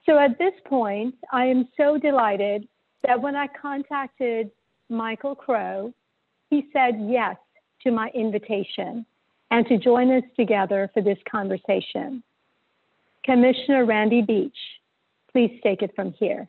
So at this point, I am so delighted that when I contacted Michael Crow, he said yes to my invitation and to join us together for this conversation. Commissioner Randy Beach, please take it from here.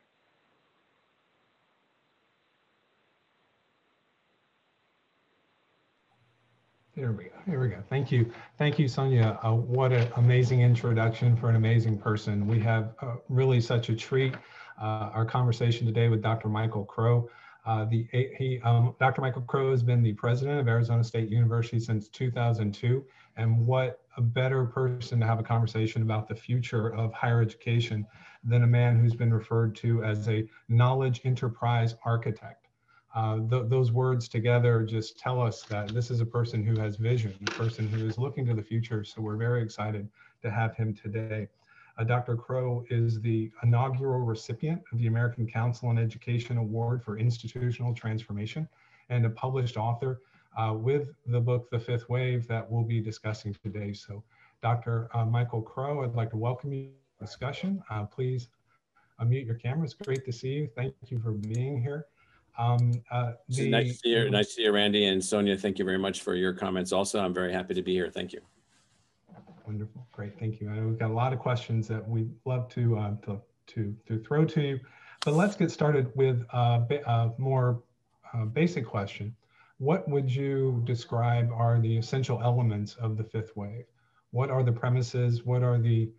There we go. Here we go. Thank you. Thank you, Sonia. What an amazing introduction for an amazing person. We have really such a treat. Our conversation today with Dr. Michael Crow. Dr. Michael Crow has been the president of Arizona State University since 2002. And what a better person to have a conversation about the future of higher education than a man who's been referred to as a knowledge enterprise architect. Those words together just tell us that this is a person who has vision, a person who is looking to the future. So we're very excited to have him today. Dr. Crow is the inaugural recipient of the American Council on Education Award for Institutional Transformation and a published author with the book, The Fifth Wave, that we'll be discussing today. So Dr. Michael Crow, I'd like to welcome you to the discussion. Please unmute your camera. It's great to see you. Thank you for being here. Nice to see you. Nice to see you, Randy and Sonia. Thank you very much for your comments. Also, I'm very happy to be here. Thank you. Wonderful, great, thank you. I know we've got a lot of questions that we'd love to throw to you, but let's get started with a more basic question. What would you describe are the essential elements of the fifth wave? What are the premises? What are the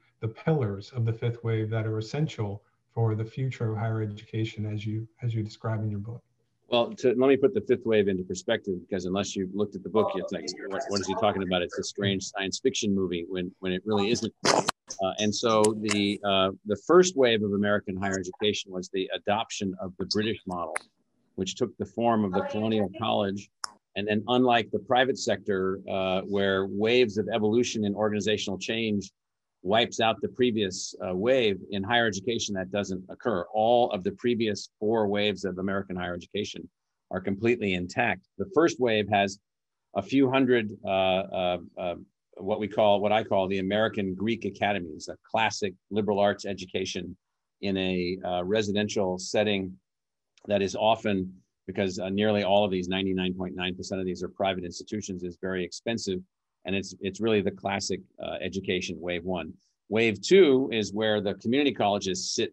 pillars of the fifth wave that are essential for the future of higher education as you describe in your book? Well, let me put the fifth wave into perspective, because unless you've looked at the book, it's like, what is he talking about? It's a strange science fiction movie when it really isn't. And so the first wave of American higher education was the adoption of the British model, which took the form of the colonial college. And then unlike the private sector, where waves of evolution and organizational change wipes out the previous wave, in higher education, that doesn't occur. All of the previous four waves of American higher education are completely intact. The first wave has a few hundred, what I call the American Greek academies, a classic liberal arts education in a residential setting that is often, because nearly all of these, 99.9% of these are private institutions, is very expensive. And it's really the classic education, wave one. Wave two is where the community colleges sit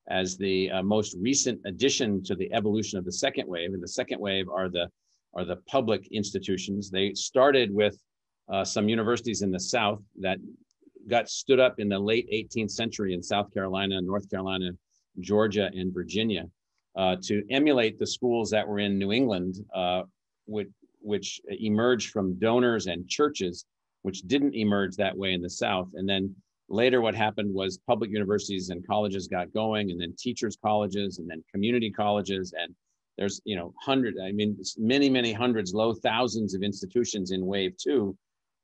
as the most recent addition to the evolution of the second wave. And the second wave are the public institutions. They started with some universities in the South that got stood up in the late 18th century in South Carolina, North Carolina, Georgia, and Virginia to emulate the schools that were in New England, which emerged from donors and churches, which didn't emerge that way in the South. And then later what happened was public universities and colleges got going, and then teachers' colleges, and then community colleges. And there's, many hundreds, low thousands of institutions in wave two.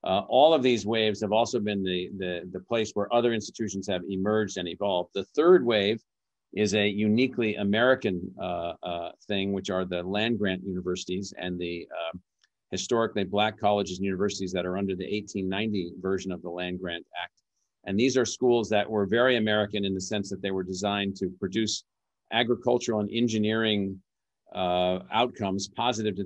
All of these waves have also been the place where other institutions have emerged and evolved. The third wave is a uniquely American thing, which are the land-grant universities and the historically Black colleges and universities that are under the 1890 version of the Land-Grant Act. And these are schools that were very American in the sense that they were designed to produce agricultural and engineering outcomes positive to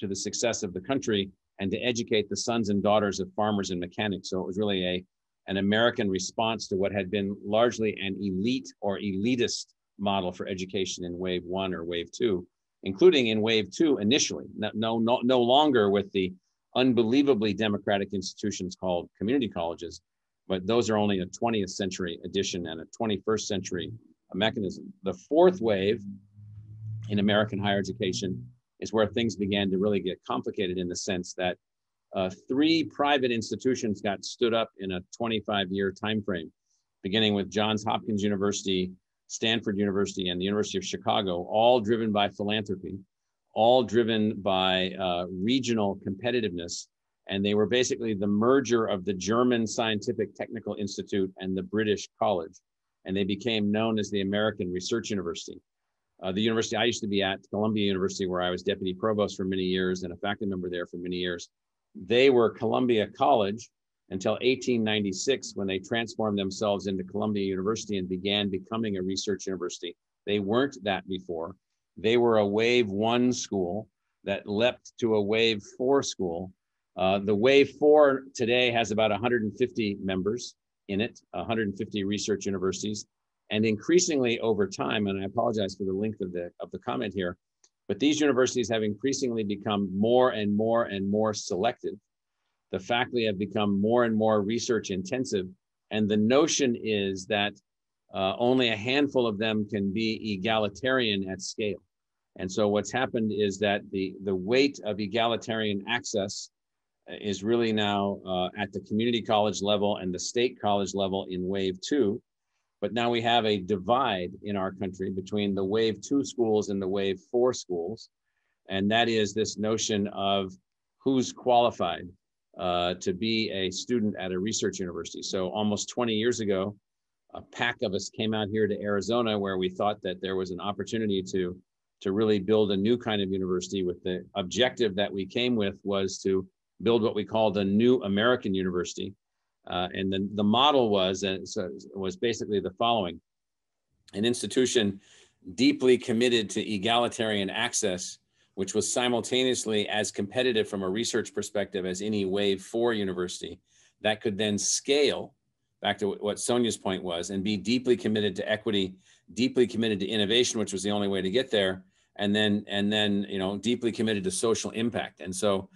the success of the country, and to educate the sons and daughters of farmers and mechanics. So it was really an American response to what had been largely an elite or elitist model for education in wave one or wave two, including in wave two initially, no longer with the unbelievably democratic institutions called community colleges, but those are only a 20th century addition and a 21st century mechanism. The fourth wave in American higher education is where things began to really get complicated, in the sense that three private institutions got stood up in a 25-year time frame, beginning with Johns Hopkins University, Stanford University, and the University of Chicago, all driven by philanthropy, all driven by regional competitiveness. And they were basically the merger of the German Scientific Technical Institute and the British College. And they became known as the American Research University. The university I used to be at, Columbia University, where I was deputy provost for many years and a faculty member there for many years, they were Columbia College, until 1896, when they transformed themselves into Columbia University and began becoming a research university. They weren't that before. They were a Wave 1 school that leapt to a Wave 4 school. The Wave 4 today has about 150 members in it, 150 research universities. And increasingly over time, and I apologize for the length of the comment here, but these universities have increasingly become more and more and more selective. The faculty have become more and more research intensive. And the notion is that only a handful of them can be egalitarian at scale. And so what's happened is that the weight of egalitarian access is really now at the community college level and the state college level in Wave 2. But now we have a divide in our country between the Wave 2 schools and the Wave 4 schools. And that is this notion of who's qualified to be a student at a research university. So almost 20 years ago, a pack of us came out here to Arizona where we thought that there was an opportunity to really build a new kind of university, with the objective that we came with was to build what we called a new American university. And then the model was basically the following: an institution deeply committed to egalitarian access, which was simultaneously as competitive from a research perspective as any Wave 4 university, that could then scale back to what Sonia's point was, and be deeply committed to equity, deeply committed to innovation, which was the only way to get there, and then deeply committed to social impact. And so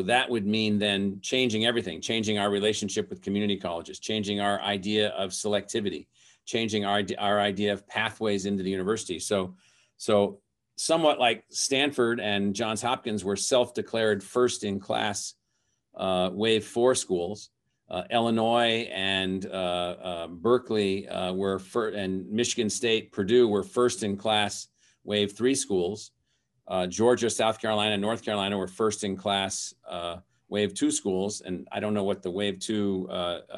that would mean then changing everything, changing our relationship with community colleges, changing our idea of selectivity, changing our idea of pathways into the university. So somewhat like Stanford and Johns Hopkins were self-declared first in class Wave 4 schools. Illinois and Berkeley and Michigan State, Purdue were first in class Wave 3 schools. Georgia, South Carolina, North Carolina were first in class Wave 2 schools. And I don't know what the Wave 2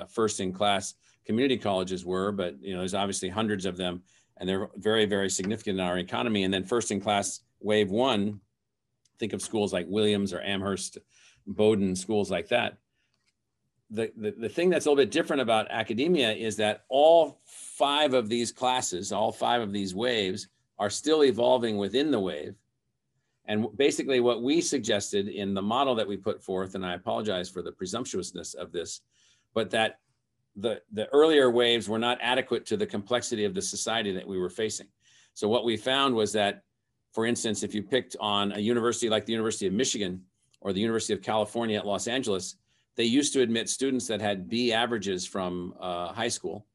first in class community colleges were, but there's obviously hundreds of them, and they're very, very significant in our economy. And then first in class Wave 1, think of schools like Williams or Amherst, Bowdoin, schools like that. The thing that's a little bit different about academia is that all 5 of these classes, all 5 of these waves are still evolving within the wave. And basically what we suggested in the model that we put forth, and I apologize for the presumptuousness of this, but that the earlier waves were not adequate to the complexity of the society that we were facing. So what we found was that, for instance, if you picked on a university like the University of Michigan or the University of California at Los Angeles, they used to admit students that had B averages from high school.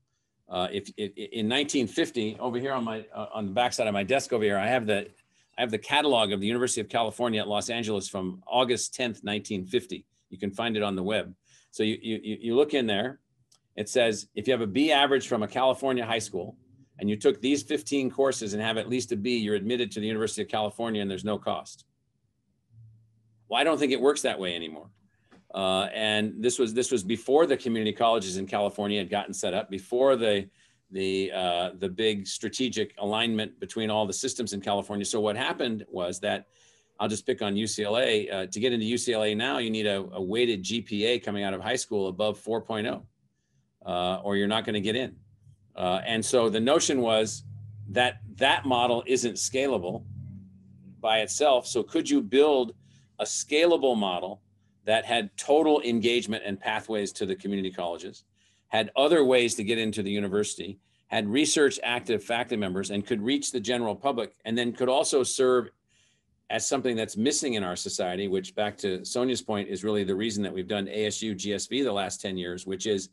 If in 1950, over here on the backside of my desk over here, I have the catalog of the University of California at Los Angeles from August 10th, 1950. You can find it on the web. So you look in there. It says if you have a B average from a California high school and you took these 15 courses and have at least a B, you're admitted to the University of California and there's no cost. Well, I don't think it works that way anymore. And this was before the community colleges in California had gotten set up, before the big strategic alignment between all the systems in California. So what happened was that, I'll just pick on UCLA. To get into UCLA now, you need a weighted GPA coming out of high school above 4.0, or you're not going to get in. And so the notion was that that model isn't scalable by itself. So could you build a scalable model that had total engagement and pathways to the community colleges, had other ways to get into the university, had research active faculty members, and could reach the general public, and then could also serve as something that's missing in our society, which, back to Sonia's point, is really the reason that we've done ASU GSV the last 10 years, which is,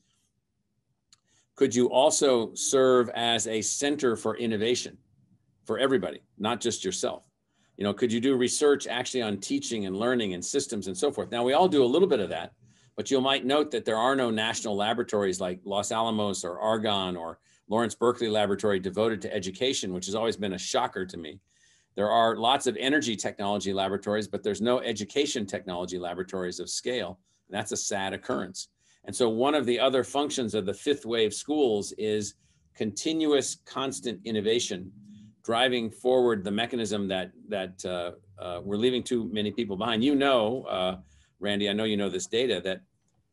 could you also serve as a center for innovation for everybody, not just yourself? Could you do research actually on teaching and learning and systems and so forth? Now, we all do a little bit of that, but you might note that there are no national laboratories like Los Alamos or Argonne or Lawrence Berkeley Laboratory devoted to education, which has always been a shocker to me. There are lots of energy technology laboratories, but there's no education technology laboratories of scale. And that's a sad occurrence. And so one of the other functions of the 5th wave schools is continuous, constant innovation, driving forward the mechanism that we're leaving too many people behind. Randy, I know you know this data, that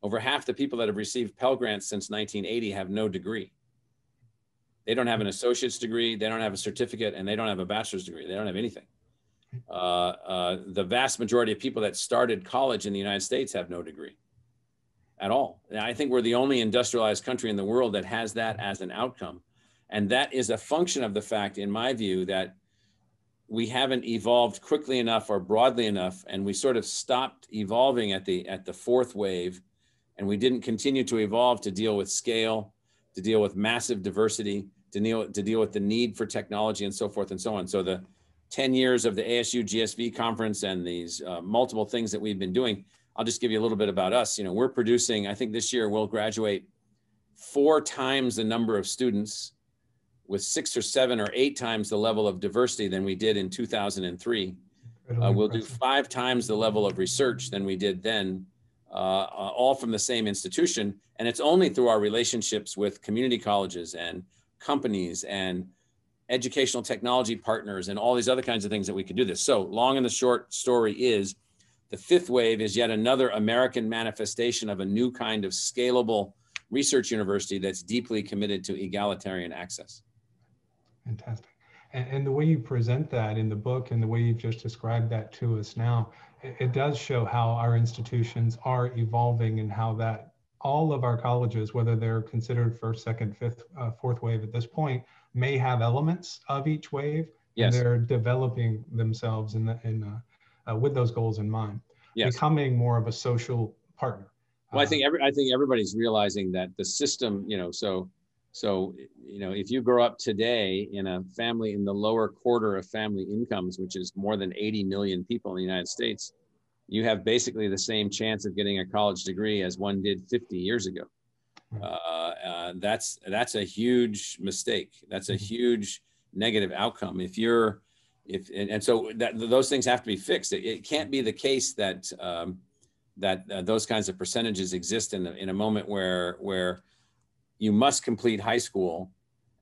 over half the people that have received Pell Grants since 1980 have no degree. They don't have an associate's degree, they don't have a certificate, and they don't have a bachelor's degree. They don't have anything. The vast majority of people that started college in the United States have no degree at all. And I think we're the only industrialized country in the world that has that as an outcome. And that is a function of the fact, in my view, that we haven't evolved quickly enough or broadly enough, and we sort of stopped evolving at the fourth wave, and we didn't continue to evolve to deal with scale, to deal with massive diversity, to deal with the need for technology and so forth and so on. So the 10 years of the ASU GSV conference and these multiple things that we've been doing, I'll just give you a little bit about us. You know, we're producing, I think this year we'll graduate 4 times the number of students with 6 or 7 or 8 times the level of diversity than we did in 2003. We'll do 5 times the level of research than we did then, all from the same institution. And it's only through our relationships with community colleges and companies and educational technology partners and all these other kinds of things that we can do this. So long and the short story is, the 5th wave is yet another American manifestation of a new kind of scalable research university that's deeply committed to egalitarian access. Fantastic. And the way you present that in the book and the way you've just described that to us now, it does show how our institutions are evolving and how that all of our colleges, whether they're considered first, second, fifth, fourth wave at this point, may have elements of each wave. Yes. And they're developing themselves with those goals in mind, yes. Becoming more of a social partner. Well, I think everybody's realizing that the system, you know, so, you know, if you grow up today in a family in the lower quarter of family incomes, which is more than 80 million people in the United States, you have basically the same chance of getting a college degree as one did 50 years ago. That's a huge mistake. That's a huge negative outcome. And so those things have to be fixed. It can't be the case that those kinds of percentages exist in a moment where you must complete high school,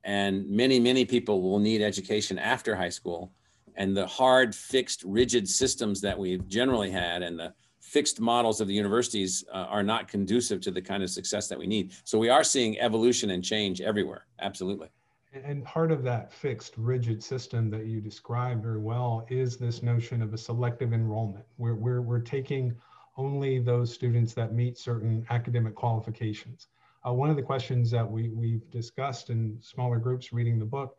and many people will need education after high school, and the hard, fixed, rigid systems that we've generally had and the fixed models of the universities are not conducive to the kind of success that we need. So we are seeing evolution and change everywhere. Absolutely. And part of that fixed, rigid system that you described very well is this notion of a selective enrollment, where we're taking only those students that meet certain academic qualifications. One of the questions that we've discussed in smaller groups reading the book,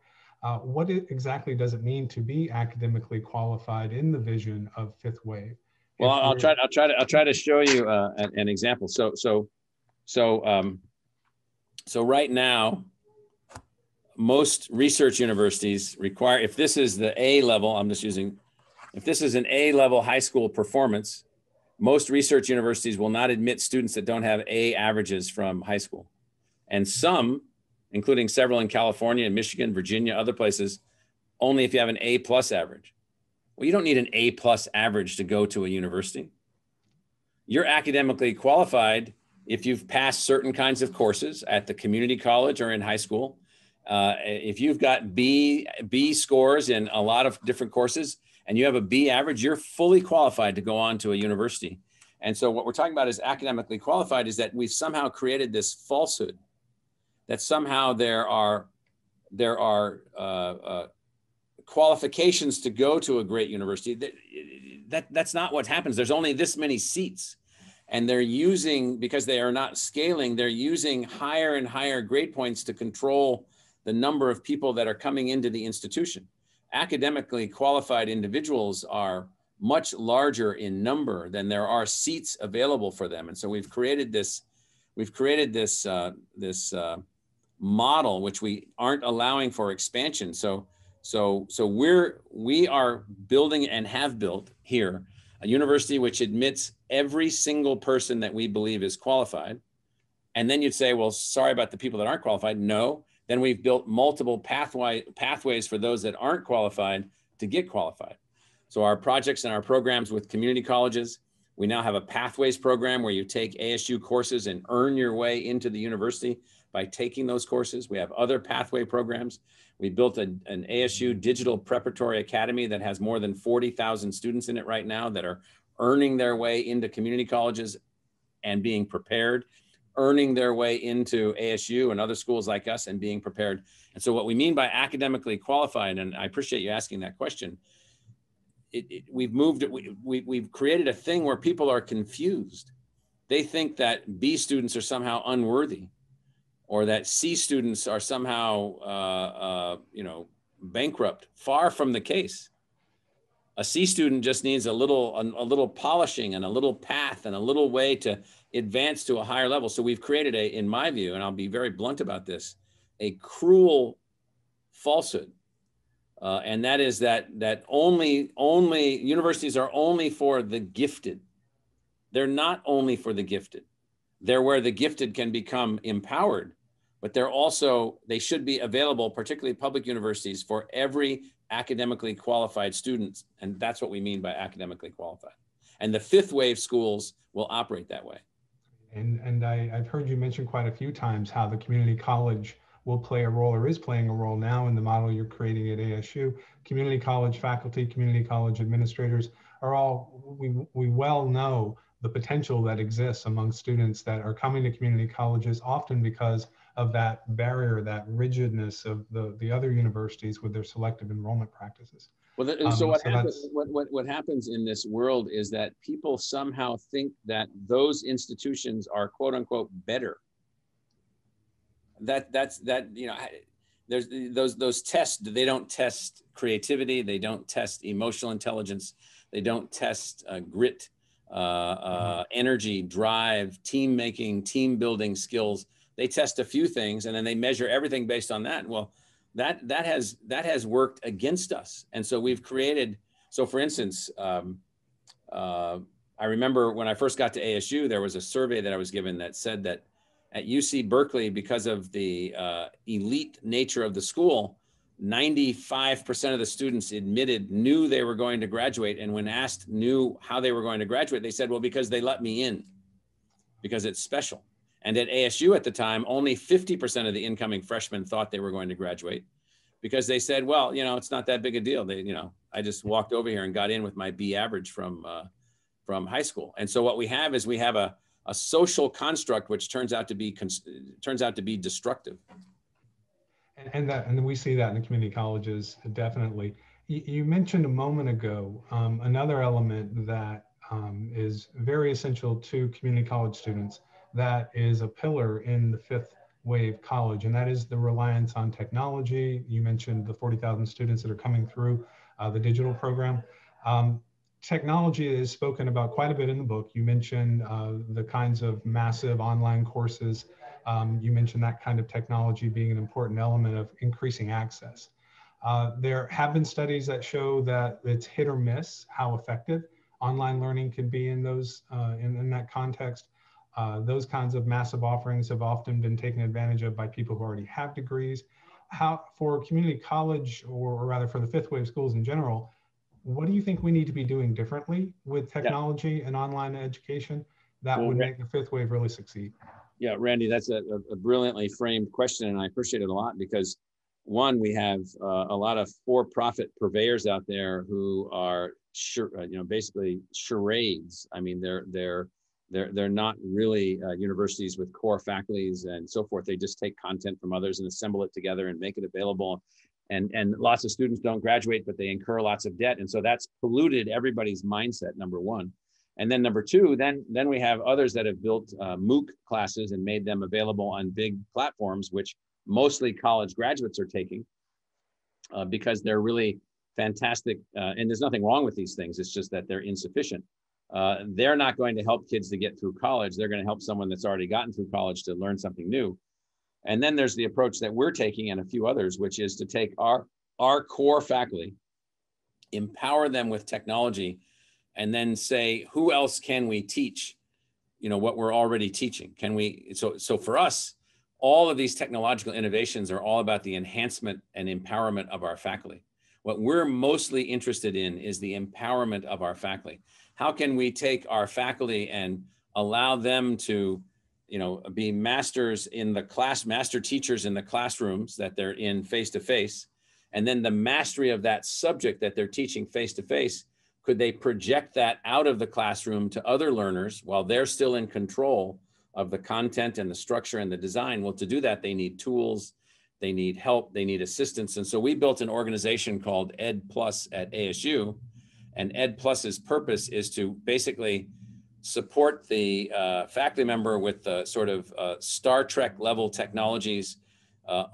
what exactly does it mean to be academically qualified in the vision of 5th wave? Well, I'll try to show you an example. So right now, most research universities require, if this is the A level, if this is an A level high school performance, most research universities will not admit students that don't have A averages from high school. And some, including several in California and Michigan, Virginia, other places, only if you have an A+ average. Well, you don't need an A+ average to go to a university. You're academically qualified if you've passed certain kinds of courses at the community college or in high school. If you've got B scores in a lot of different courses and you have a B average, you're fully qualified to go on to a university. And so what we're talking about is academically qualified, is that we've somehow created this falsehood that somehow there are qualifications to go to a great university. That's not what happens. There's only this many seats. And they're using, because they are not scaling, they're using higher and higher grade points to control the number of people that are coming into the institution. Academically qualified individuals are much larger in number than there are seats available for them. And so we've created this model which we aren't allowing for expansion. So we are building and have built here a university which admits every single person that we believe is qualified. And then you'd say, well, sorry about the people that aren't qualified. No, then we've built multiple pathways for those that aren't qualified to get qualified. So our projects and our programs with community colleges, we now have a pathways program where you take ASU courses and earn your way into the university by taking those courses. We have other pathway programs. We built an ASU digital preparatory academy that has more than 40,000 students in it right now that are earning their way into community colleges and being prepared, earning their way into ASU and other schools like us and being prepared. And so what we mean by academically qualified, and I appreciate you asking that question, we've created a thing where people are confused. They think that B students are somehow unworthy, or that C students are somehow, bankrupt. Far from the case. A C student just needs a little polishing and a little path and a little way to advance to a higher level. So we've created in my view, and I'll be very blunt about this, a cruel falsehood. And that is that only universities are only for the gifted. They're not only for the gifted. They're where the gifted can become empowered, but they should be available, particularly public universities, for every academically qualified student. And that's what we mean by academically qualified. And the fifth wave schools will operate that way. And I've heard you mention quite a few times how the community college will play a role, or is playing a role now in the model you're creating at ASU. Community college faculty, community college administrators are all, we well know the potential that exists among students that are coming to community colleges, often because of that barrier, that rigidness of the other universities with their selective enrollment practices. Well, what happens in this world is that people somehow think that those institutions are quote unquote better. There's those tests. They don't test creativity. They don't test emotional intelligence. They don't test grit, energy, drive, team making, team building skills. They test a few things and then they measure everything based on that. Well, that has worked against us. And so we've created, so for instance, I remember when I first got to ASU, there was a survey that I was given that said that at UC Berkeley, because of the elite nature of the school, 95% of the students knew they were going to graduate. And when asked knew how they were going to graduate, they said, well, because they let me in, because it's special. And at ASU at the time, only 50% of the incoming freshmen thought they were going to graduate, because they said, well, it's not that big a deal. I just walked over here and got in with my B average from high school. And so what we have is a social construct which turns out to be destructive. And we see that in the community colleges, definitely. You mentioned a moment ago another element that is very essential to community college students, that is a pillar in the fifth wave college, and that is the reliance on technology. You mentioned the 40,000 students that are coming through the digital program. Technology is spoken about quite a bit in the book. You mentioned the kinds of massive online courses. You mentioned that kind of technology being an important element of increasing access. There have been studies that show that it's hit or miss how effective online learning can be in those in that context. Those kinds of massive offerings have often been taken advantage of by people who already have degrees. How, for community college, or rather for the fifth wave schools in general, what do you think we need to be doing differently with technology and online education that would make the fifth wave really succeed? Yeah, Randy, that's a brilliantly framed question, and I appreciate it a lot, because one, we have a lot of for-profit purveyors out there who are basically charades. I mean, they're not really universities with core faculties and so forth. They just take content from others and assemble it together and make it available. And lots of students don't graduate, but they incur lots of debt. And so that's polluted everybody's mindset, number one. And then number two, then we have others that have built MOOC classes and made them available on big platforms, which mostly college graduates are taking because they're really fantastic. And there's nothing wrong with these things. It's just that they're insufficient. They're not going to help kids to get through college. They're going to help someone that's already gotten through college to learn something new. And then there's the approach that we're taking, and a few others, which is to take our core faculty, empower them with technology, and then say, who else can we teach, what we're already teaching? Can we, so for us, all of these technological innovations are all about the enhancement and empowerment of our faculty. What we're mostly interested in is the empowerment of our faculty. How can we take our faculty and allow them to be masters in the class, master teachers in the classrooms that they're in face-to-face, and then the mastery of that subject that they're teaching face-to-face Could they project that out of the classroom to other learners while they're still in control of the content and the structure and the design? Well, to do that, they need tools, they need help, they need assistance. And so we built an organization called Ed Plus at ASU. And Ed Plus's purpose is to basically support the faculty member with the sort of Star Trek level technologies,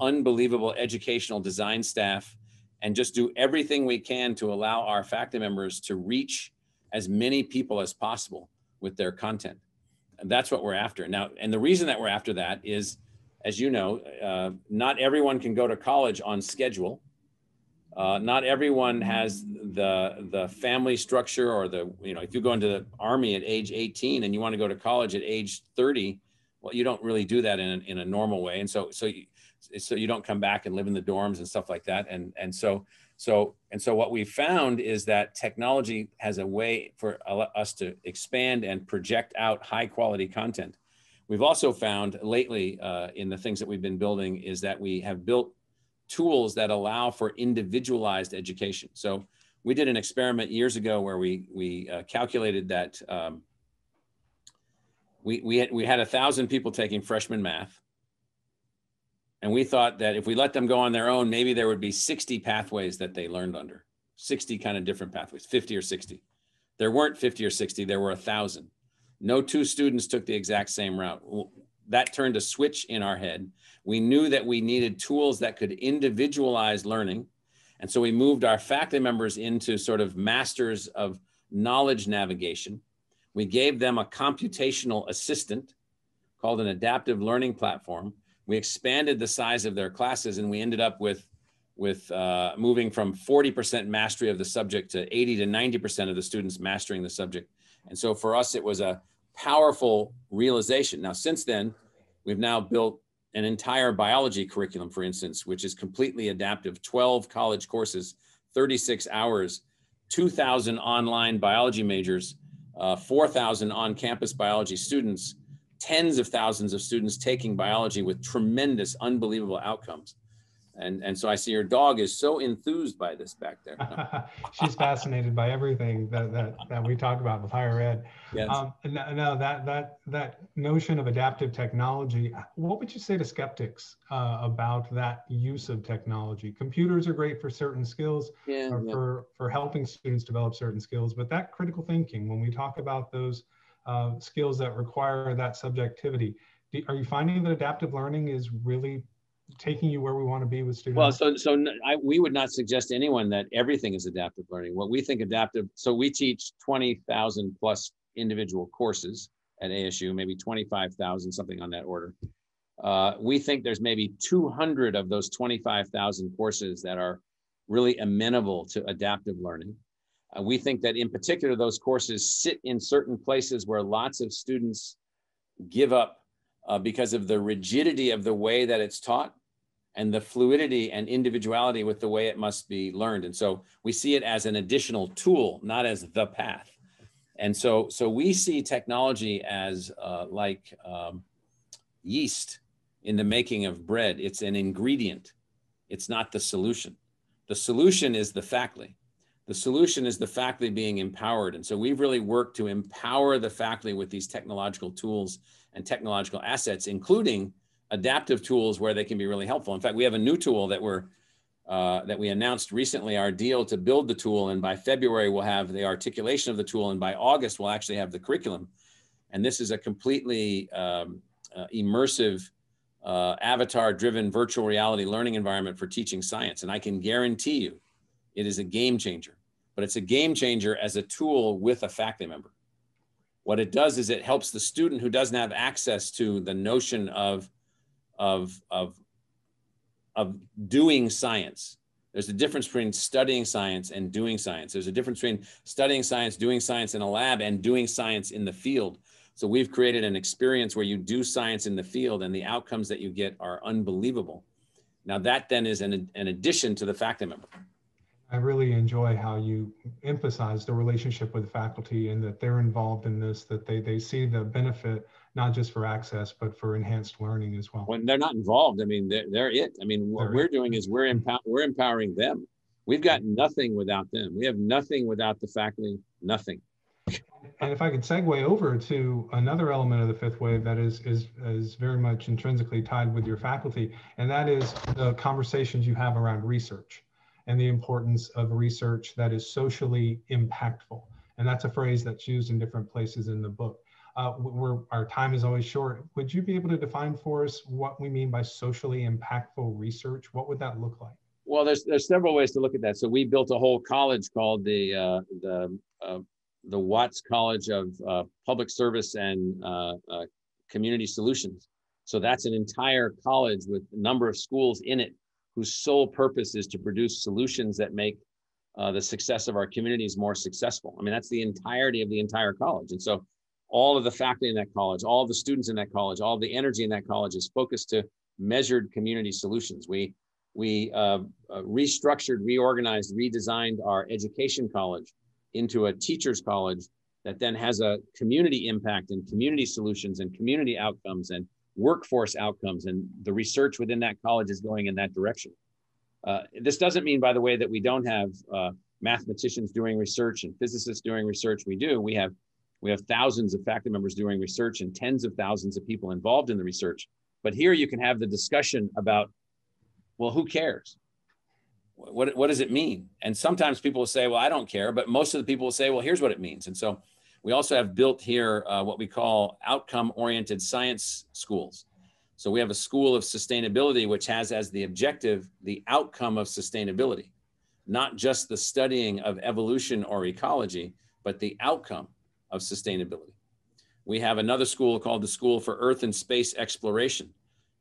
unbelievable educational design staff, and just do everything we can to allow our faculty members to reach as many people as possible with their content. And that's what we're after. Now, and the reason that we're after that is, as you know, not everyone can go to college on schedule. Not everyone has the family structure or the, you know, if you go into the Army at age 18 and you want to go to college at age 30, well, you don't really do that in a normal way. And so you don't come back and live in the dorms and stuff like that. And so what we found is that technology has a way for us to expand and project out high quality content. We've also found lately in the things that we've been building is that we have built tools that allow for individualized education. So we did an experiment years ago where we calculated that we had 1,000 people taking freshman math. And we thought that if we let them go on their own, maybe there would be 60 pathways that they learned under, 60 kind of different pathways, 50 or 60. There weren't 50 or 60, there were 1,000. No two students took the exact same route. That turned a switch in our head. We knew that we needed tools that could individualize learning. And so we moved our faculty members into sort of masters of knowledge navigation. We gave them a computational assistant called an adaptive learning platform. We expanded the size of their classes, and we ended up with moving from 40% mastery of the subject to 80 to 90% of the students mastering the subject. And so for us, it was a powerful realization. Now, since then, we've now built an entire biology curriculum, for instance, which is completely adaptive, 12 college courses, 36 hours, 2,000 online biology majors, 4,000 on-campus biology students, tens of thousands of students taking biology with tremendous, unbelievable outcomes. And so I see your dog is so enthused by this back there. No. She's fascinated by everything that we talk about with higher ed. Yes. No, that notion of adaptive technology, what would you say to skeptics about that use of technology? Computers are great for certain skills, for helping students develop certain skills, but that critical thinking, when we talk about those skills that require that subjectivity, are you finding that adaptive learning is really taking you where we want to be with students? Well, we would not suggest to anyone that everything is adaptive learning. What we think adaptive, so we teach 20,000 plus individual courses at ASU, maybe 25,000, something on that order. We think there's maybe 200 of those 25,000 courses that are really amenable to adaptive learning. We think that in particular, those courses sit in certain places where lots of students give up because of the rigidity of the way that it's taught and the fluidity and individuality with the way it must be learned. And so we see it as an additional tool, not as the path. And so we see technology as like yeast in the making of bread. It's an ingredient. It's not the solution. The solution is the faculty. The solution is the faculty being empowered. And so we've really worked to empower the faculty with these technological tools and technological assets, including adaptive tools where they can be really helpful. In fact, we have a new tool that we announced recently, our deal to build the tool. And by February, we'll have the articulation of the tool. And by August, we'll actually have the curriculum. And this is a completely immersive, avatar-driven virtual reality learning environment for teaching science. And I can guarantee you, it is a game changer. But it's a game changer as a tool with a faculty member. What it does is it helps the student who doesn't have access to the notion of doing science. There's a difference between studying science and doing science. There's a difference between studying science, doing science in a lab, and doing science in the field. So we've created an experience where you do science in the field and the outcomes that you get are unbelievable. Now that then is an addition to the faculty member. I really enjoy how you emphasize the relationship with the faculty and that they're involved in this, that they see the benefit, not just for access, but for enhanced learning as well. When they're not involved, I mean, they're it. I mean, what we're doing is we're empowering them. We've got nothing without them. We have nothing without the faculty, nothing. And if I could segue over to another element of the fifth wave that is very much intrinsically tied with your faculty, and that is the conversations you have around research and the importance of research that is socially impactful. And that's a phrase that's used in different places in the book. Our time is always short. Would you be able to define for us what we mean by socially impactful research? What would that look like? Well, there's several ways to look at that. So we built a whole college called the Watts College of Public Service and Community Solutions. So that's an entire college with a number of schools in it whose sole purpose is to produce solutions that make the success of our communities more successful. I mean, that's the entirety of the entire college. And so all of the faculty in that college, all of the students in that college, all of the energy in that college is focused to measured community solutions. We restructured, reorganized, redesigned our education college into a teacher's college that then has a community impact and community solutions and community outcomes and workforce outcomes. And the research within that college is going in that direction. This doesn't mean, by the way, that we don't have mathematicians doing research and physicists doing research. We do. We have thousands of faculty members doing research and tens of thousands of people involved in the research. But here you can have the discussion about, well, who cares? What does it mean? And sometimes people will say, well, I don't care. But most of the people will say, well, here's what it means. And so we also have built here what we call outcome-oriented science schools. So we have a school of sustainability, which has as the objective the outcome of sustainability, not just the studying of evolution or ecology, but the outcome of sustainability. We have another school called the School for Earth and Space Exploration.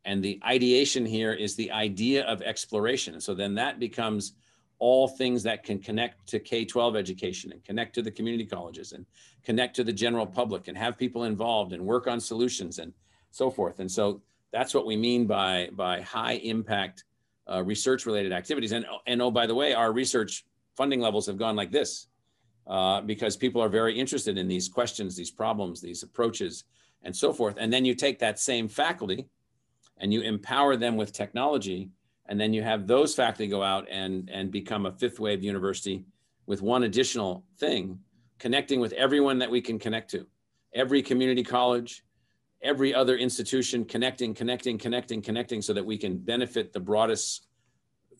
And the ideation here is the idea of exploration. And so then that becomes all things that can connect to K-12 education and connect to the community colleges and connect to the general public and have people involved and work on solutions and so forth. And so that's what we mean by high impact research related activities. And oh, by the way, our research funding levels have gone like this. Because people are very interested in these questions, these problems, these approaches, and so forth. And then you take that same faculty and you empower them with technology, and then you have those faculty go out and become a fifth wave university with one additional thing, connecting with everyone that we can connect to. Every community college, every other institution, connecting so that we can benefit the broadest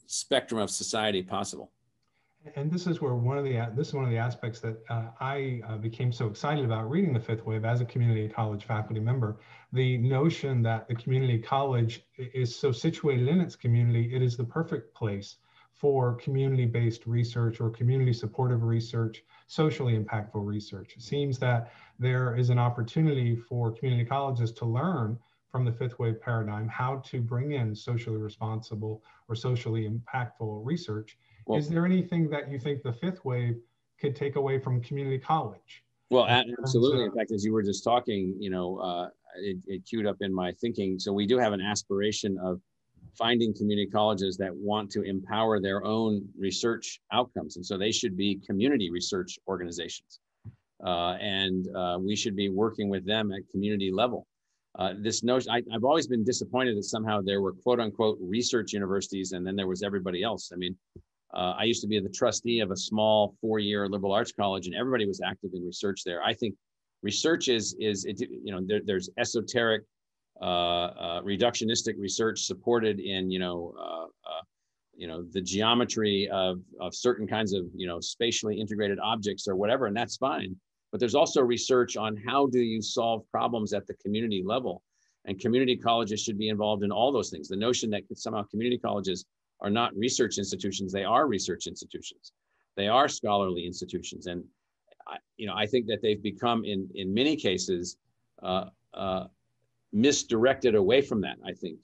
spectrum of society possible. And this is where one of the aspects that I became so excited about reading the fifth wave as a community college faculty member. The notion that the community college is so situated in its community, it is the perfect place for community-based research or community supportive research, socially impactful research. It seems that there is an opportunity for community colleges to learn from the fifth wave paradigm how to bring in socially responsible or socially impactful research. Well, is there anything that you think the fifth wave could take away from community college? Well, absolutely. In fact, as you were just talking, it queued up in my thinking. So we do have an aspiration of finding community colleges that want to empower their own research outcomes. And so they should be community research organizations. And we should be working with them at community level. This notion, I've always been disappointed that somehow there were quote unquote research universities and then there was everybody else. I mean, I used to be the trustee of a small 4-year liberal arts college and everybody was active in research there. I think research there's esoteric, reductionistic research supported in, the geometry of certain kinds of, spatially integrated objects or whatever, and that's fine. But there's also research on how do you solve problems at the community level, and community colleges should be involved in all those things. The notion that somehow community colleges are not research institutions, they are research institutions. They are scholarly institutions. And I think that they've become in many cases misdirected away from that, I think,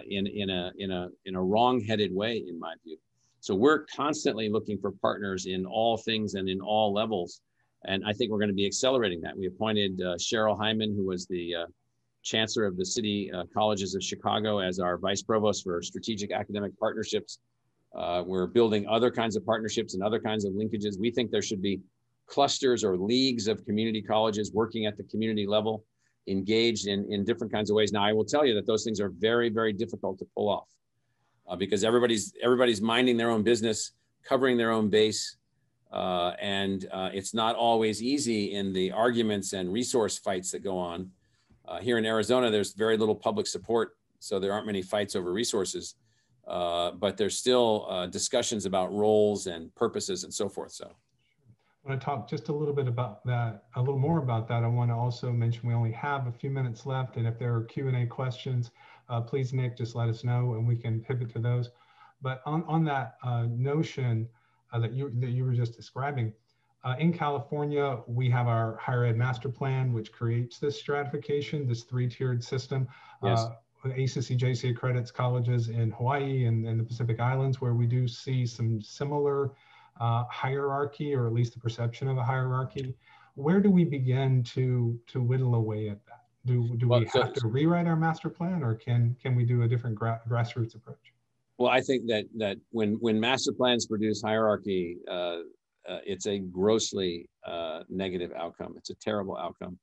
in a wrong-headed way, in my view. So we're constantly looking for partners in all things and in all levels. And I think we're going to be accelerating that. We appointed Cheryl Hyman, who was the chancellor of the City Colleges of Chicago, as our vice provost for strategic academic partnerships. We're building other kinds of partnerships and other kinds of linkages. We think there should be clusters or leagues of community colleges working at the community level, engaged in different kinds of ways. Now, I will tell you that those things are very, very difficult to pull off because everybody's minding their own business. covering their own base. And it's not always easy in the arguments and resource fights that go on. Here in Arizona, there's very little public support, so there aren't many fights over resources, but there's still discussions about roles and purposes and so forth. So I want to talk just a little bit about that, a little more about that. I want to also mention we only have a few minutes left, and if there are Q&A questions, please, Nick, just let us know and we can pivot to those. But on that notion that you were just describing, in California, we have our higher ed master plan, which creates this stratification, this three-tiered system. yes. ACCJC accredits colleges in Hawaii and the Pacific Islands, where we do see some similar hierarchy, or at least the perception of a hierarchy. Where do we begin to whittle away at that? Do we have to rewrite our master plan, or can we do a different grassroots approach? Well, I think that when master plans produce hierarchy, it's a grossly negative outcome. It's a terrible outcome.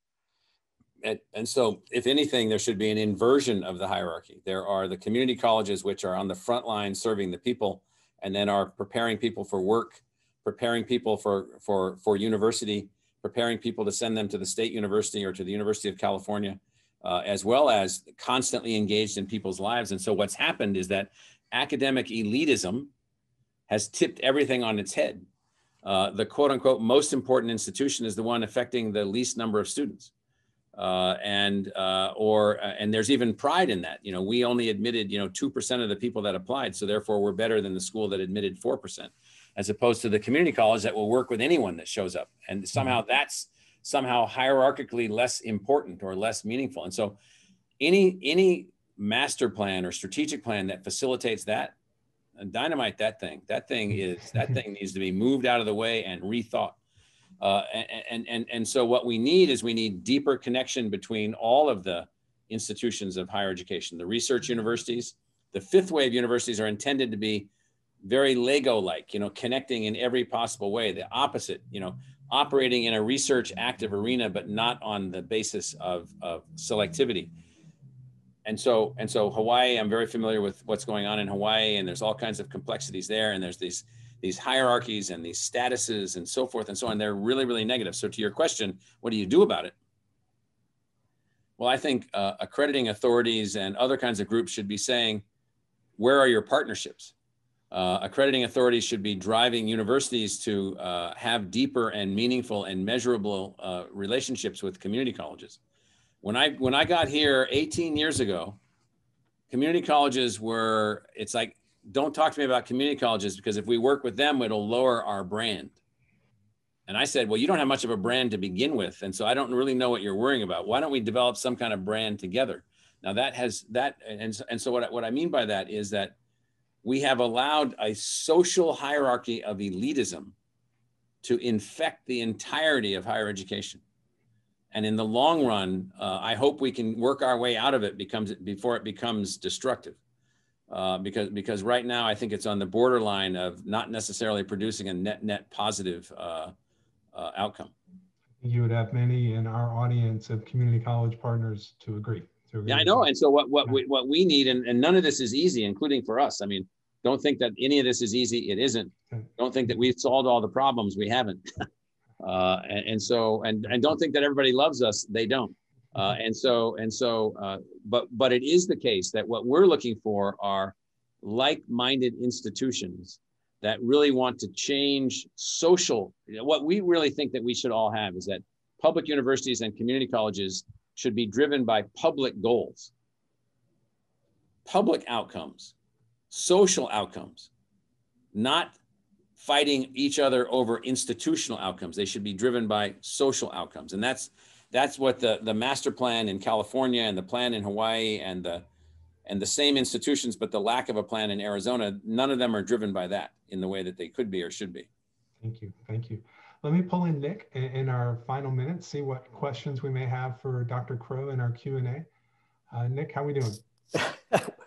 And so, if anything, there should be an inversion of the hierarchy. There are the community colleges, which are on the front line serving the people, and then are preparing people for work, preparing people for university, preparing people to send them to the state university or to the University of California, as well as constantly engaged in people's lives. And so what's happened is that academic elitism has tipped everything on its head. The quote unquote most important institution is the one affecting the least number of students. And there's even pride in that. You know, we only admitted, 2% of the people that applied. So therefore we're better than the school that admitted 4%, as opposed to the community college that will work with anyone that shows up. And somehow that's somehow hierarchically less important or less meaningful. And so any master plan or strategic plan that facilitates that, dynamite that thing. That thing needs to be moved out of the way and rethought. And so what we need deeper connection between all of the institutions of higher education. The research universities, the fifth wave universities are intended to be very Lego-like, connecting in every possible way. The opposite, operating in a research active arena, but not on the basis of selectivity. And so Hawaii, I'm very familiar with what's going on in Hawaii, and there's all kinds of complexities there. And there's these hierarchies and these statuses and so forth and so on. They're really, really negative. So to your question, what do you do about it? Well, I think accrediting authorities and other kinds of groups should be saying, where are your partnerships? Accrediting authorities should be driving universities to have deeper and meaningful and measurable relationships with community colleges. When I got here 18 years ago, community colleges it's like, don't talk to me about community colleges, because if we work with them, it'll lower our brand. And I said, well, you don't have much of a brand to begin with. And so I don't really know what you're worrying about. Why don't we develop some kind of brand together? Now so what I mean by that is that we have allowed a social hierarchy of elitism to infect the entirety of higher education. And in the long run, I hope we can work our way out of it before it becomes destructive. Because right now, I think it's on the borderline of not necessarily producing a net positive outcome. You would have many in our audience of community college partners to agree. Yeah, I know. And so what we need, and none of this is easy, including for us. I mean, don't think that any of this is easy. It isn't. Don't think that we've solved all the problems. We haven't. And don't think that everybody loves us. They don't. But it is the case that what we're looking for are like-minded institutions that really want to change what we really think that we should all have is that public universities and community colleges should be driven by public goals, public outcomes, social outcomes, not fighting each other over institutional outcomes. They should be driven by social outcomes. And that's what the master plan in California and the plan in Hawaii and the same institutions, but the lack of a plan in Arizona, none of them are driven by that in the way that they could be or should be. Thank you. Let me pull in Nick in our final minutes, see what questions we may have for Dr. Crow in our Q&A. Nick, how are we doing?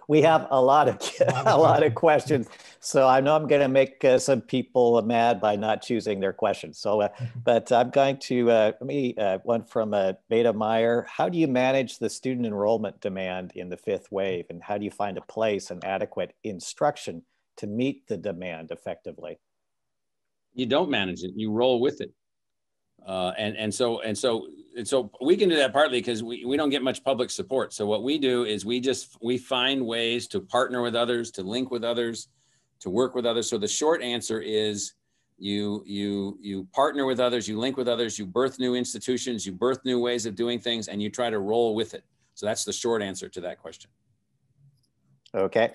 We have a lot of questions. So I know I'm going to make some people mad by not choosing their questions. So, but I'm going to, one from Beta Meyer. How do you manage the student enrollment demand in the fifth wave? And how do you find a place and adequate instruction to meet the demand effectively? You don't manage it, you roll with it. And so we can do that partly because we don't get much public support. So what we do is we find ways to partner with others, to link with others, to work with others. So the short answer is you partner with others, you link with others, you birth new institutions, you birth new ways of doing things, and you try to roll with it. So that's the short answer to that question. Okay.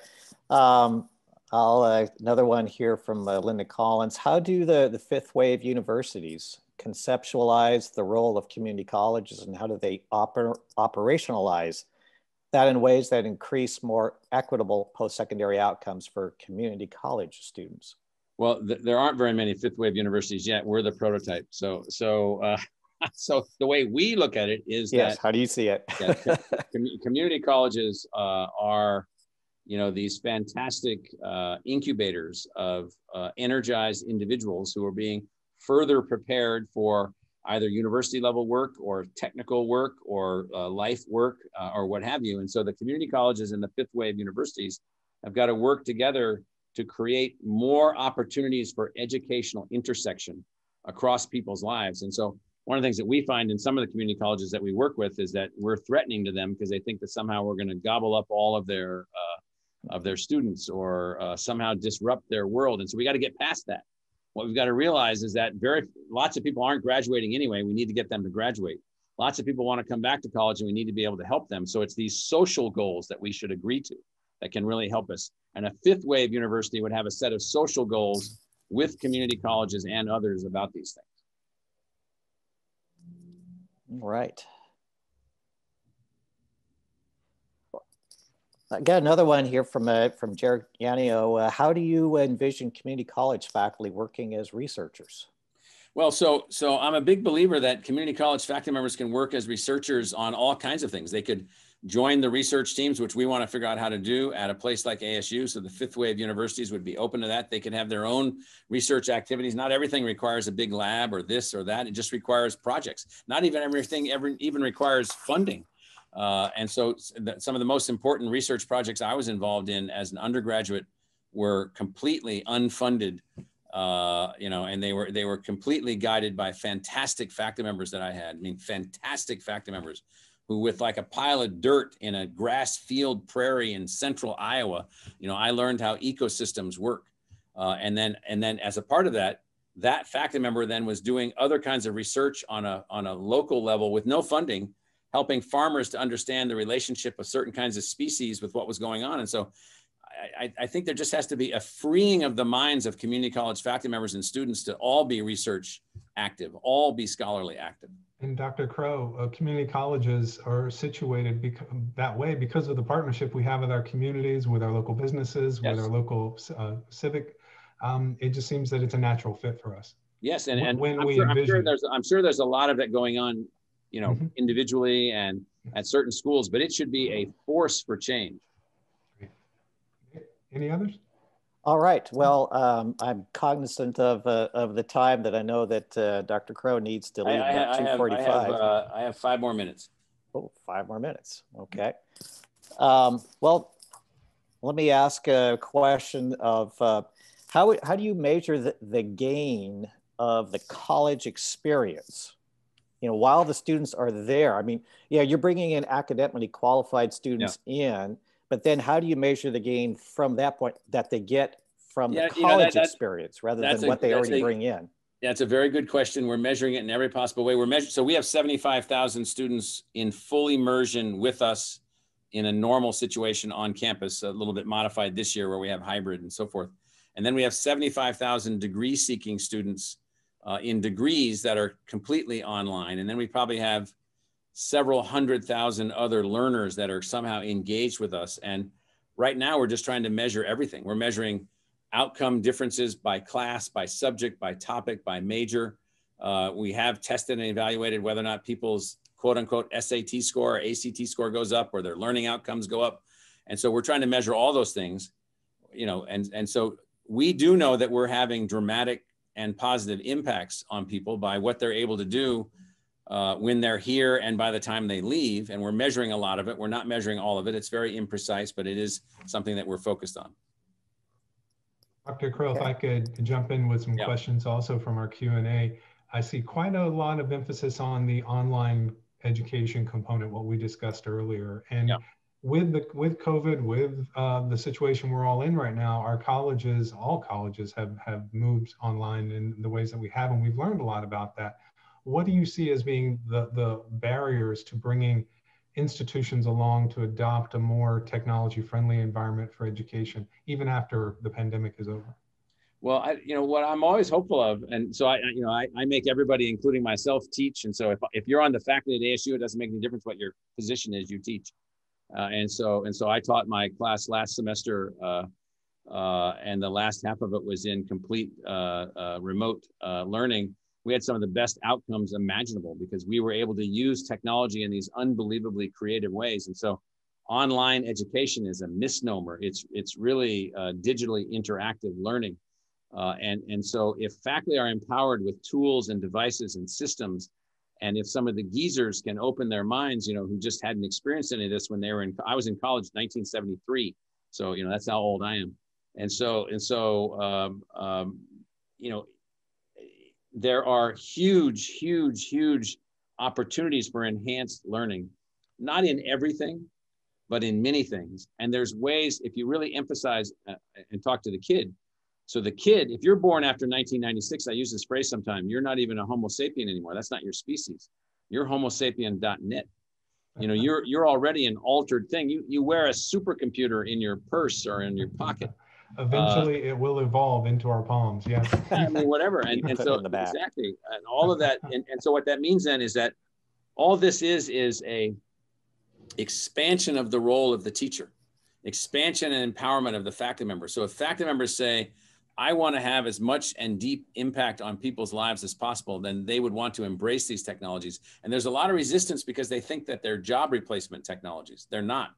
Another one here from Linda Collins. How do the fifth wave universities conceptualize the role of community colleges, and how do they operationalize that in ways that increase more equitable post-secondary outcomes for community college students? Well, there aren't very many fifth wave universities yet. We're the prototype. So the way we look at it is yes, that, how do you see it? Community colleges are, these fantastic incubators of energized individuals who are being further prepared for either university level work or technical work or life work or what have you. And so the community colleges and the fifth wave universities have got to work together to create more opportunities for educational intersection across people's lives. And so one of the things that we find in some of the community colleges that we work with is that we're threatening to them because they think that somehow we're going to gobble up all of their students or somehow disrupt their world. And so we got to get past that. What we've got to realize is that lots of people aren't graduating anyway. We need to get them to graduate. Lots of people want to come back to college, and we need to be able to help them. So it's these social goals that we should agree to that can really help us. And a fifth wave university would have a set of social goals with community colleges and others about these things. All right. I got another one here from Jared Yanio. How do you envision community college faculty working as researchers? Well, so I'm a big believer that community college faculty members can work as researchers on all kinds of things. They could join the research teams, which we want to figure out how to do at a place like ASU. So the fifth wave universities would be open to that. They could have their own research activities. Not everything requires a big lab or this or that. It just requires projects. Not even everything even requires funding. And so some of the most important research projects I was involved in as an undergraduate were completely unfunded, and they were completely guided by fantastic faculty members that I had. I mean, fantastic faculty members who, with like a pile of dirt in a grass field prairie in central Iowa, I learned how ecosystems work. And then as a part of that faculty member then was doing other kinds of research on a local level with no funding, helping farmers to understand the relationship of certain kinds of species with what was going on. And so I think there just has to be a freeing of the minds of community college faculty members and students to all be research active, all be scholarly active. And Dr. Crow, community colleges are situated that way because of the partnership we have with our communities, with our local businesses, yes. with our local civic. It just seems that it's a natural fit for us. Yes, and I'm sure there's a lot of that going on, individually and at certain schools, but it should be a force for change. Any others? All right. Well, I'm cognizant of the time that I know that Dr. Crow needs to leave about 2:45. I have 5 more minutes. Oh, 5 more minutes. Okay. Well, let me ask a question of how do you measure the gain of the college experience? While the students are there. I mean, yeah, you're bringing in academically qualified students in, but then how do you measure the gain from that point that they get from the college experience rather than what they already bring in? That's a very good question. We're measuring it in every possible way. So we have 75,000 students in full immersion with us in a normal situation on campus, a little bit modified this year where we have hybrid and so forth. And then we have 75,000 degree seeking students in degrees that are completely online. And then we probably have several 100,000 other learners that are somehow engaged with us. And right now we're just trying to measure everything. We're measuring outcome differences by class, by subject, by topic, by major. We have tested and evaluated whether or not people's quote unquote SAT score or ACT score goes up or their learning outcomes go up. And so we're trying to measure all those things, and so we do know that we're having dramatic and positive impacts on people by what they're able to do when they're here and by the time they leave. And we're measuring a lot of it. We're not measuring all of it. It's very imprecise, but it is something that we're focused on. Dr. Crow, if I could jump in with some questions also from our Q&A. I see quite a lot of emphasis on the online education component, what we discussed earlier. And with COVID, with the situation we're all in right now, our colleges, all colleges have moved online in the ways that we have, and we've learned a lot about that. What do you see as being the barriers to bringing institutions along to adopt a more technology-friendly environment for education, even after the pandemic is over? Well, what I'm always hopeful of, and so I make everybody, including myself, teach. And so if you're on the faculty at ASU, it doesn't make any difference what your position is, you teach. And so I taught my class last semester, and the last half of it was in complete remote learning. We had some of the best outcomes imaginable because we were able to use technology in these unbelievably creative ways. And so online education is a misnomer. It's really digitally interactive learning. And so if faculty are empowered with tools and devices and systems, and if some of the geezers can open their minds, who just hadn't experienced any of this when they were I was in college in 1973. So, that's how old I am. And so, there are huge opportunities for enhanced learning, not in everything, but in many things. And there's ways, if you really emphasize and talk to the kid. So the kid, if you're born after 1996, I use this phrase sometime, you're not even a Homo sapien anymore. That's not your species. You're Homo sapien.net. You're already an altered thing. You wear a supercomputer in your purse or in your pocket. Eventually, it will evolve into our palms. Yes. I mean, whatever. And so exactly, and all of that. And so what that means then is that all this is a expansion of the role of the teacher, expansion and empowerment of the faculty members. So if faculty members say, I want to have as much and deep impact on people's lives as possible, then they would want to embrace these technologies. And there's a lot of resistance because they think that they're job replacement technologies. They're not.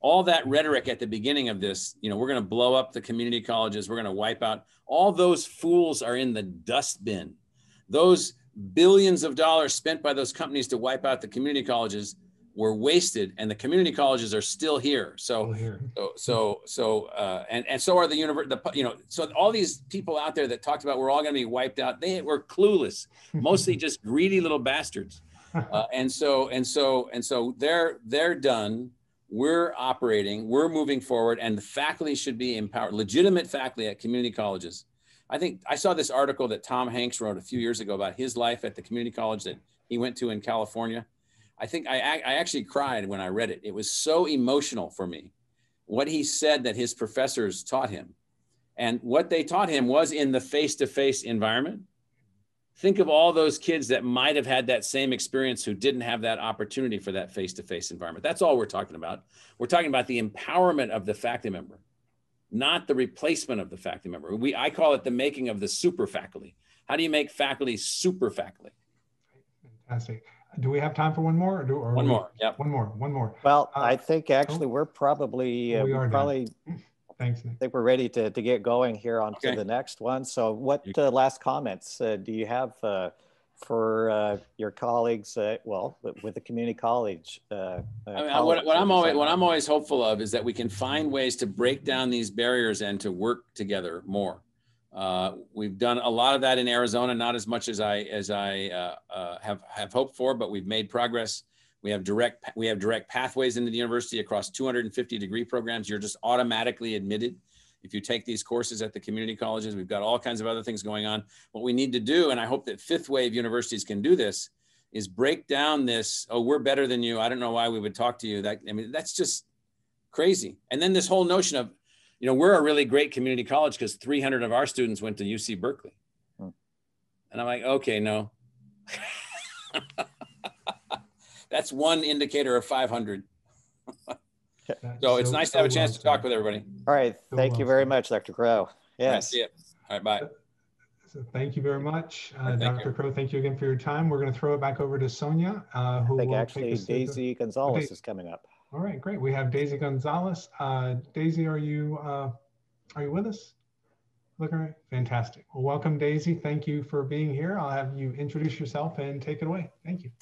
All that rhetoric at the beginning of this, we're going to blow up the community colleges, we're going to wipe out, all those fools are in the dustbin. Those billions of dollars spent by those companies to wipe out the community colleges were wasted, and the community colleges are still here. So so are the so all these people out there that talked about we're all going to be wiped out, they were clueless, mostly just greedy little bastards. And so they're done. We're operating, we're moving forward, and the faculty should be empowered, legitimate faculty at community colleges. I think I saw this article that Tom Hanks wrote a few years ago about his life at the community college that he went to in California. I think I actually cried when I read it. It was so emotional for me, what he said that his professors taught him. And what they taught him was in the face-to-face environment. Think of all those kids that might have had that same experience who didn't have that opportunity for that face-to-face environment. That's all we're talking about. We're talking about the empowerment of the faculty member, not the replacement of the faculty member. I call it the making of the super faculty. How do you make faculty super faculty? Fantastic. Do we have time for one more? One more. Yep. One more. Well, I think actually we're probably Thanks, Nick. I think we're ready to get going here on to the next one. So what last comments do you have for your colleagues, with the community college? What I'm always hopeful of is that we can find ways to break down these barriers and to work together more. We've done a lot of that in Arizona, not as much as I have hoped for, but we've made progress. We have direct pathways into the university across 250 degree programs. You're just automatically admitted if you take these courses at the community colleges. We've got all kinds of other things going on. What we need to do, and I hope that fifth wave universities can do this, is break down this, oh, we're better than you, I don't know why we would talk to you. That's just crazy. And then this whole notion of, we're a really great community college because 300 of our students went to UC Berkeley. And I'm like, okay, no. That's one indicator of 500. So it's nice to have a chance to talk with everybody. All right. Thank you very much, Dr. Crow. Yes. See you. All right. Bye. So thank you very much, Dr. Crow. Thank you again for your time. We're going to throw it back over to Sonia. Who I think actually Daisy Gonzalez is coming up. All right, great. We have Daisy Gonzalez. Daisy, are you with us? Look, all right. Fantastic. Well, welcome, Daisy. Thank you for being here. I'll have you introduce yourself and take it away. Thank you.